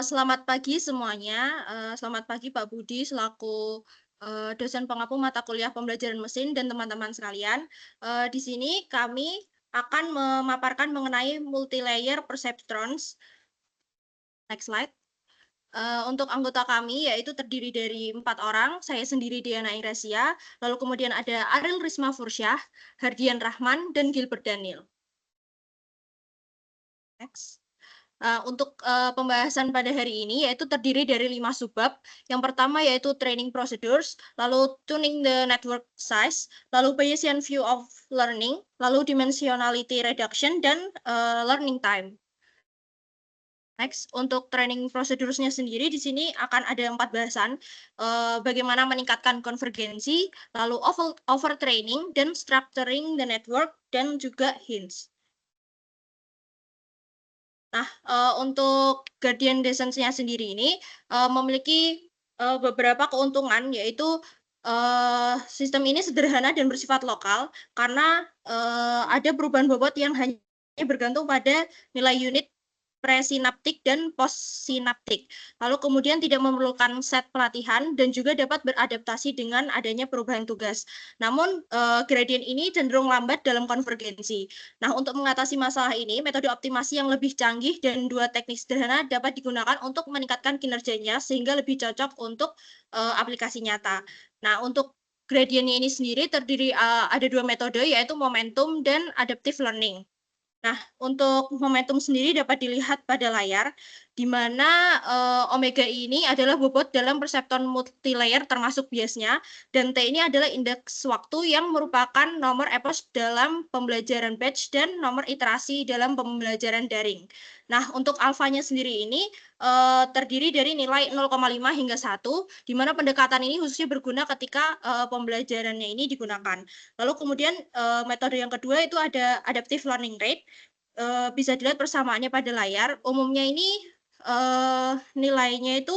Selamat pagi semuanya, selamat pagi Pak Budi selaku, dosen pengampu mata kuliah pembelajaran mesin dan teman-teman sekalian. Di sini kami akan memaparkan mengenai multilayer perceptrons. Next slide. Untuk anggota kami yaitu terdiri dari 4 orang, saya sendiri Diana Irasia, lalu kemudian ada Ariel Risma Fursyah, Hardian Rahman, dan Gilbert Daniel. Next. Untuk pembahasan pada hari ini yaitu terdiri dari 5 subbab. Yang pertama yaitu training procedures, lalu tuning the network size, lalu Bayesian view of learning, lalu dimensionality reduction, dan learning time. Next, untuk training procedures-nya sendiri di sini akan ada 4 bahasan, bagaimana meningkatkan konvergensi, lalu overtraining, dan structuring the network, dan juga hints. Nah, untuk Guardian Descent-nya sendiri ini, memiliki, beberapa keuntungan, yaitu, sistem ini sederhana dan bersifat lokal, karena, ada perubahan bobot yang hanya bergantung pada nilai unit presinaptik dan postsinaptik. Lalu kemudian tidak memerlukan set pelatihan dan juga dapat beradaptasi dengan adanya perubahan tugas. Namun, gradien ini cenderung lambat dalam konvergensi. Nah, untuk mengatasi masalah ini, metode optimasi yang lebih canggih dan 2 teknik sederhana dapat digunakan untuk meningkatkan kinerjanya sehingga lebih cocok untuk, aplikasi nyata. Nah, untuk gradiennya ini sendiri terdiri, ada 2 metode yaitu momentum dan adaptive learning. Nah, untuk momentum sendiri dapat dilihat pada layar, di mana, omega ini adalah bobot dalam perseptron multilayer termasuk biasnya, dan T ini adalah indeks waktu yang merupakan nomor epos dalam pembelajaran batch dan nomor iterasi dalam pembelajaran daring. Nah, untuk alfanya sendiri ini, terdiri dari nilai 0,5 hingga 1, di mana pendekatan ini khususnya berguna ketika, pembelajarannya ini digunakan. Lalu kemudian, metode yang kedua itu ada adaptive learning rate, bisa dilihat persamaannya pada layar. Umumnya ini, nilainya itu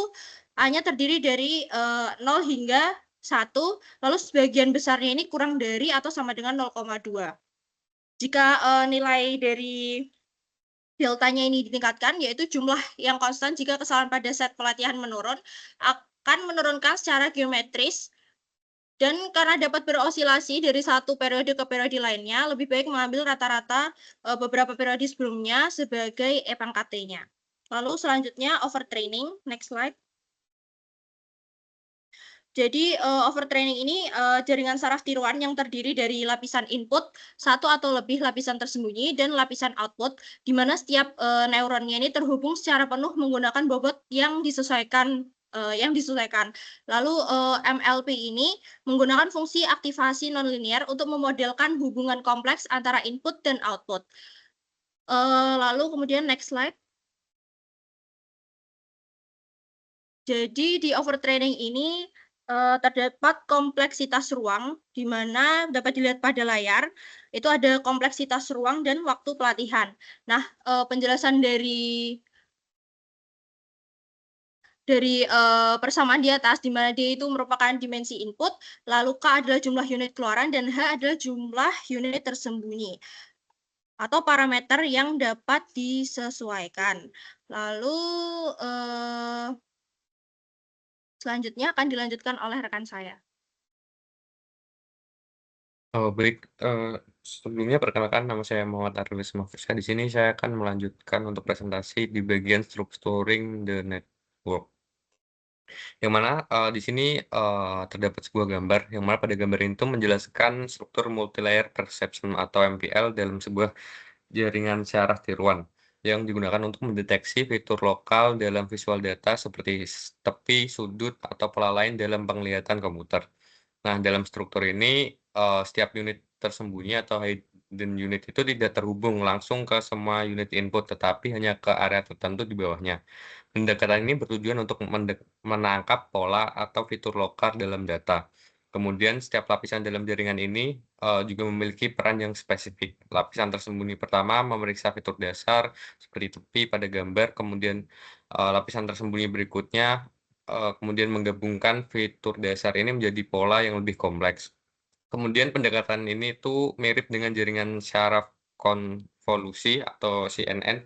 hanya terdiri dari, 0 hingga 1, lalu sebagian besarnya ini kurang dari atau sama dengan 0,2. Jika, nilai dari deltanya ini ditingkatkan, yaitu jumlah yang konstan jika kesalahan pada set pelatihan menurun, akan menurunkan secara geometris dan karena dapat berosilasi dari satu periode ke periode lainnya, lebih baik mengambil rata-rata, beberapa periode sebelumnya sebagai E pangkat T-nya. Lalu selanjutnya overtraining, next slide. Jadi, overtraining ini, jaringan saraf tiruan yang terdiri dari lapisan input, satu atau lebih lapisan tersembunyi, dan lapisan output, di mana setiap, neuronnya ini terhubung secara penuh menggunakan bobot yang disesuaikan. Lalu, MLP ini menggunakan fungsi aktivasi nonlinear untuk memodelkan hubungan kompleks antara input dan output. Lalu kemudian next slide. Jadi di overtraining ini, terdapat kompleksitas ruang, di mana dapat dilihat pada layar, itu ada kompleksitas ruang dan waktu pelatihan. Nah, penjelasan dari persamaan di atas, di mana D itu merupakan dimensi input, lalu K adalah jumlah unit keluaran, dan H adalah jumlah unit tersembunyi, atau parameter yang dapat disesuaikan. Lalu, selanjutnya akan dilanjutkan oleh rekan saya. Oh, baik, sebelumnya perkenalkan nama saya Muhammad Arlis Mafrisa. Di sini saya akan melanjutkan untuk presentasi di bagian structuring the network. Yang mana, di sini, terdapat sebuah gambar, yang mana pada gambar itu menjelaskan struktur multilayer perception atau MPL dalam sebuah jaringan syaraf tiruan, yang digunakan untuk mendeteksi fitur lokal dalam visual data seperti tepi, sudut, atau pola lain dalam penglihatan komputer. Nah, dalam struktur ini, setiap unit tersembunyi atau hidden unit itu tidak terhubung langsung ke semua unit input, tetapi hanya ke area tertentu di bawahnya. Pendekatan ini bertujuan untuk menangkap pola atau fitur lokal dalam data. Kemudian setiap lapisan dalam jaringan ini, juga memiliki peran yang spesifik. Lapisan tersembunyi pertama memeriksa fitur dasar seperti tepi pada gambar, kemudian, lapisan tersembunyi berikutnya kemudian menggabungkan fitur dasar ini menjadi pola yang lebih kompleks. Kemudian pendekatan ini tuh mirip dengan jaringan syaraf konvolusi atau CNN,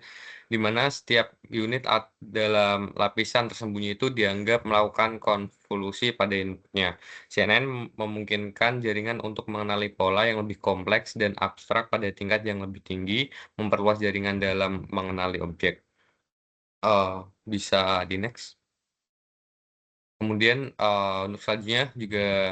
di mana setiap unit dalam lapisan tersembunyi itu dianggap melakukan konvolusi pada inputnya. CNN memungkinkan jaringan untuk mengenali pola yang lebih kompleks dan abstrak pada tingkat yang lebih tinggi, memperluas jaringan dalam mengenali objek. Bisa di next. Kemudian, untuk selanjutnya juga,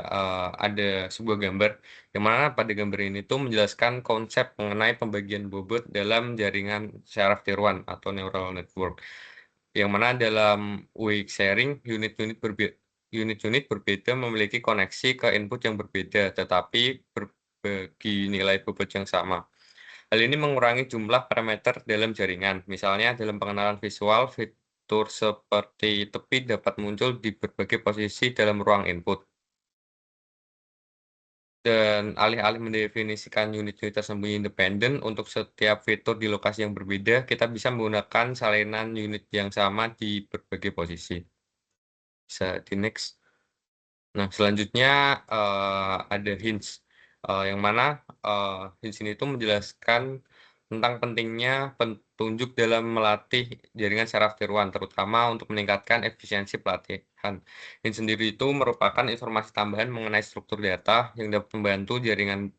ada sebuah gambar, yang mana pada gambar ini tuh menjelaskan konsep mengenai pembagian bobot dalam jaringan syaraf tiruan atau neural network. Yang mana dalam weak sharing, unit-unit berbeda memiliki koneksi ke input yang berbeda, tetapi berbagi nilai bobot yang sama. Hal ini mengurangi jumlah parameter dalam jaringan. Misalnya dalam pengenalan visual, fitur seperti tepi dapat muncul di berbagai posisi dalam ruang input. Dan alih-alih mendefinisikan unit-unit tersembunyi independen untuk setiap fitur di lokasi yang berbeda, kita bisa menggunakan salinan unit yang sama di berbagai posisi. Bisa di next. Nah, selanjutnya ada hints, yang mana hints ini tuh menjelaskan tentang pentingnya petunjuk dalam melatih jaringan syaraf tiruan, terutama untuk meningkatkan efisiensi pelatihan. Hints sendiri itu merupakan informasi tambahan mengenai struktur data yang dapat membantu jaringan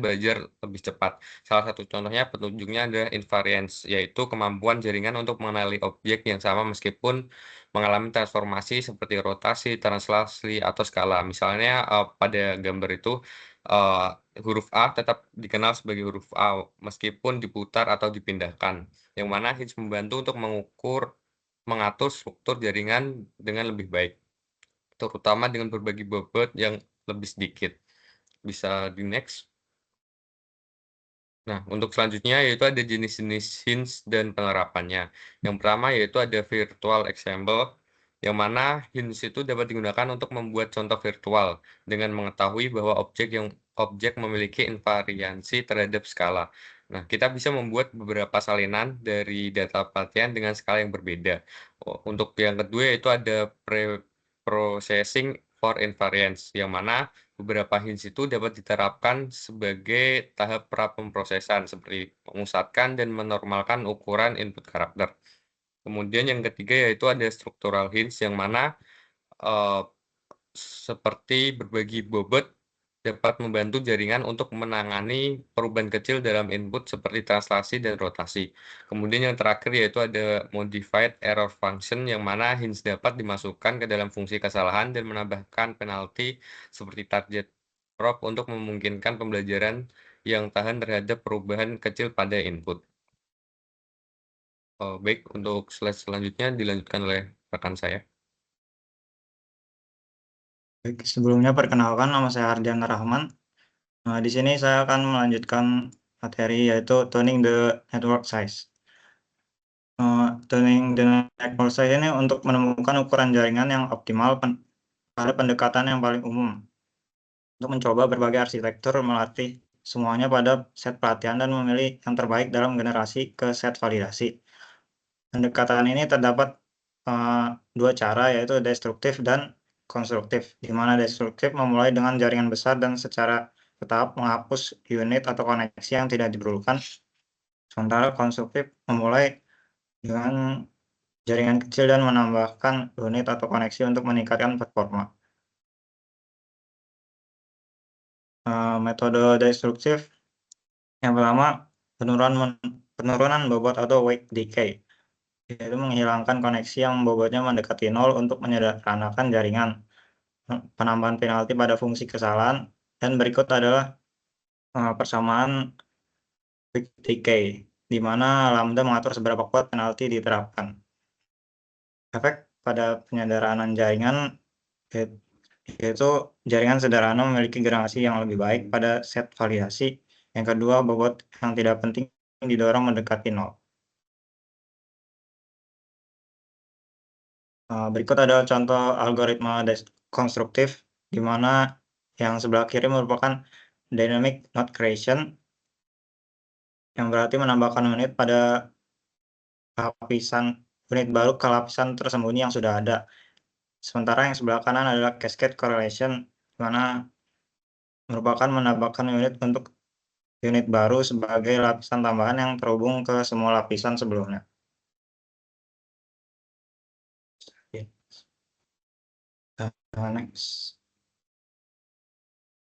belajar lebih cepat. Salah satu contohnya petunjuknya ada invariance, yaitu kemampuan jaringan untuk mengenali objek yang sama meskipun mengalami transformasi seperti rotasi, translasi, atau skala. Misalnya pada gambar itu eh, huruf A tetap dikenal sebagai huruf A meskipun diputar atau dipindahkan. Yang mana Hints membantu untuk mengatur struktur jaringan dengan lebih baik, terutama dengan berbagi bobot yang lebih sedikit. Bisa di next. Nah, untuk selanjutnya yaitu ada jenis-jenis hints dan penerapannya. Yang pertama yaitu ada virtual example, yang mana hints itu dapat digunakan untuk membuat contoh virtual dengan mengetahui bahwa objek memiliki invariansi terhadap skala. Nah, kita bisa membuat beberapa salinan dari data pelatihan dengan skala yang berbeda. Untuk yang kedua yaitu ada pre-processing for invariance, yang mana beberapa hints itu dapat diterapkan sebagai tahap pra-pemrosesan, seperti memusatkan dan menormalkan ukuran input karakter. Kemudian yang ketiga yaitu ada structural hints, yang mana eh, seperti berbagi bobot dapat membantu jaringan untuk menangani perubahan kecil dalam input seperti translasi dan rotasi. Kemudian yang terakhir yaitu ada modified error function, yang mana hints dapat dimasukkan ke dalam fungsi kesalahan dan menambahkan penalti seperti target drop untuk memungkinkan pembelajaran yang tahan terhadap perubahan kecil pada input. Baik, untuk slide selanjutnya dilanjutkan oleh rekan saya. Baik, sebelumnya perkenalkan, nama saya Ardian Rahman. Di sini saya akan melanjutkan materi yaitu tuning the network size. Tuning the network size ini untuk menemukan ukuran jaringan yang optimal pada pendekatan yang paling umum. Untuk mencoba berbagai arsitektur, melatih semuanya pada set pelatihan dan memilih yang terbaik dalam generasi ke set validasi. Pendekatan ini terdapat dua cara, yaitu destruktif dan konstruktif, di mana destruktif memulai dengan jaringan besar dan secara bertahap menghapus unit atau koneksi yang tidak diperlukan, sementara konstruktif memulai dengan jaringan kecil dan menambahkan unit atau koneksi untuk meningkatkan performa. Metode destruktif yang pertama, penurunan bobot atau weight decay, yaitu menghilangkan koneksi yang bobotnya mendekati nol untuk menyederhanakan jaringan. Penambahan penalti pada fungsi kesalahan, dan berikut adalah persamaan weight decay, di mana lambda mengatur seberapa kuat penalti diterapkan. Efek pada penyederhanaan jaringan, yaitu jaringan sederhana memiliki generasi yang lebih baik pada set validasi. Yang kedua, bobot yang tidak penting didorong mendekati nol. Berikut adalah contoh algoritma konstruktif, di mana yang sebelah kiri merupakan dynamic node creation, yang berarti menambahkan unit pada unit baru ke lapisan tersembunyi yang sudah ada. Sementara yang sebelah kanan adalah cascade correlation, di mana merupakan menambahkan unit untuk unit baru sebagai lapisan tambahan yang terhubung ke semua lapisan sebelumnya.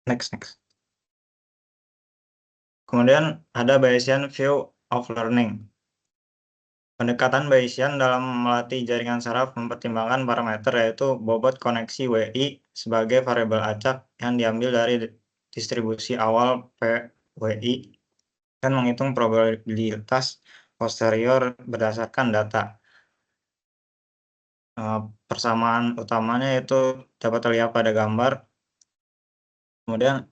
Next. Kemudian ada Bayesian view of learning. Pendekatan Bayesian dalam melatih jaringan saraf mempertimbangkan parameter yaitu bobot koneksi WI sebagai variabel acak yang diambil dari distribusi awal PWI dan menghitung probabilitas posterior berdasarkan data. Persamaan utamanya itu dapat terlihat pada gambar. Kemudian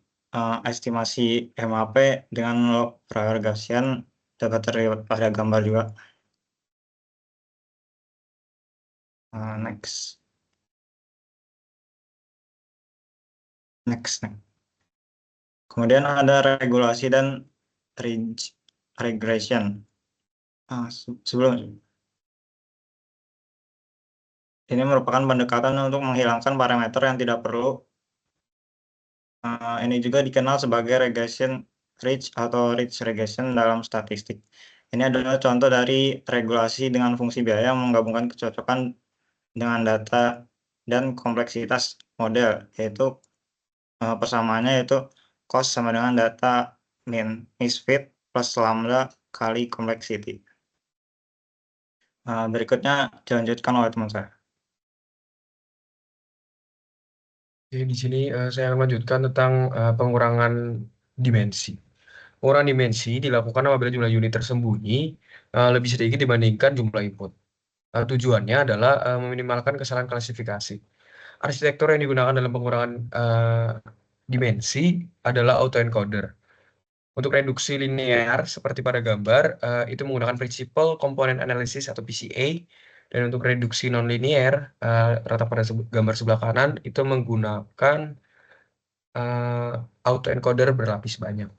estimasi MAP dengan log Gaussian dapat terlihat pada gambar juga. Next. Kemudian ada regulasi dan ridge regression. Sebelum ini merupakan pendekatan untuk menghilangkan parameter yang tidak perlu. Ini juga dikenal sebagai regression ridge atau ridge regression dalam statistik. Ini adalah contoh dari regulasi dengan fungsi biaya yang menggabungkan kecocokan dengan data dan kompleksitas model, yaitu persamaannya yaitu cost sama dengan data misfit plus lambda kali complexity. Berikutnya dilanjutkan oleh teman saya. Oke, di sini saya akan melanjutkan tentang pengurangan dimensi. Pengurangan dimensi dilakukan apabila jumlah unit tersembunyi lebih sedikit dibandingkan jumlah input. Tujuannya adalah meminimalkan kesalahan klasifikasi. Arsitektur yang digunakan dalam pengurangan dimensi adalah autoencoder. Untuk reduksi linear seperti pada gambar, itu menggunakan Principal Component Analysis atau PCA. Dan untuk reduksi non-linear, rata pada gambar sebelah kanan, itu menggunakan autoencoder berlapis banyak.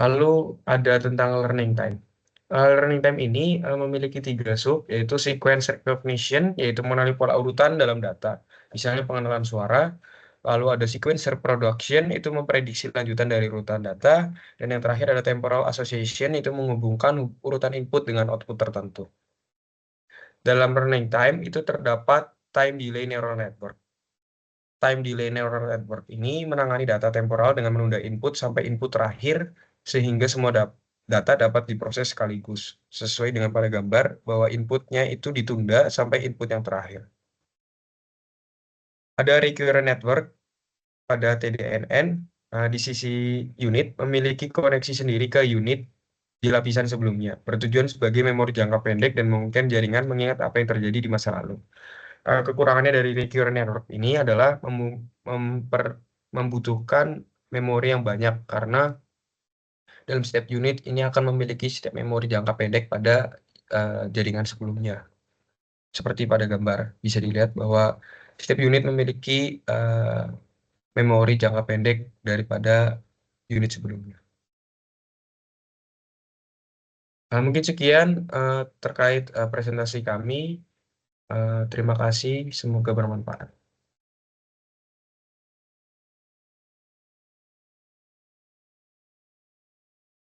Lalu ada tentang learning time. Learning time ini memiliki 3 sub, yaitu sequence recognition, yaitu mengenali pola urutan dalam data. Misalnya pengenalan suara. Lalu ada sequence reproduction, itu memprediksi lanjutan dari urutan data. Dan yang terakhir ada temporal association, itu menghubungkan urutan input dengan output tertentu. Dalam learning time, itu terdapat time delay neural network. Time delay neural network ini menangani data temporal dengan menunda input sampai input terakhir, sehingga semua data dapat diproses sekaligus, sesuai dengan pada gambar bahwa inputnya itu ditunda sampai input yang terakhir. Ada recurrent network pada TDNN, di sisi unit memiliki koneksi sendiri ke unit di lapisan sebelumnya, bertujuan sebagai memori jangka pendek dan memungkinkan jaringan mengingat apa yang terjadi di masa lalu. Kekurangannya dari recurrent network ini adalah membutuhkan memori yang banyak, karena dalam setiap unit ini akan memiliki setiap memori jangka pendek pada jaringan sebelumnya. Seperti pada gambar, bisa dilihat bahwa setiap unit memiliki memori jangka pendek daripada unit sebelumnya. Mungkin sekian terkait presentasi kami. Terima kasih, semoga bermanfaat.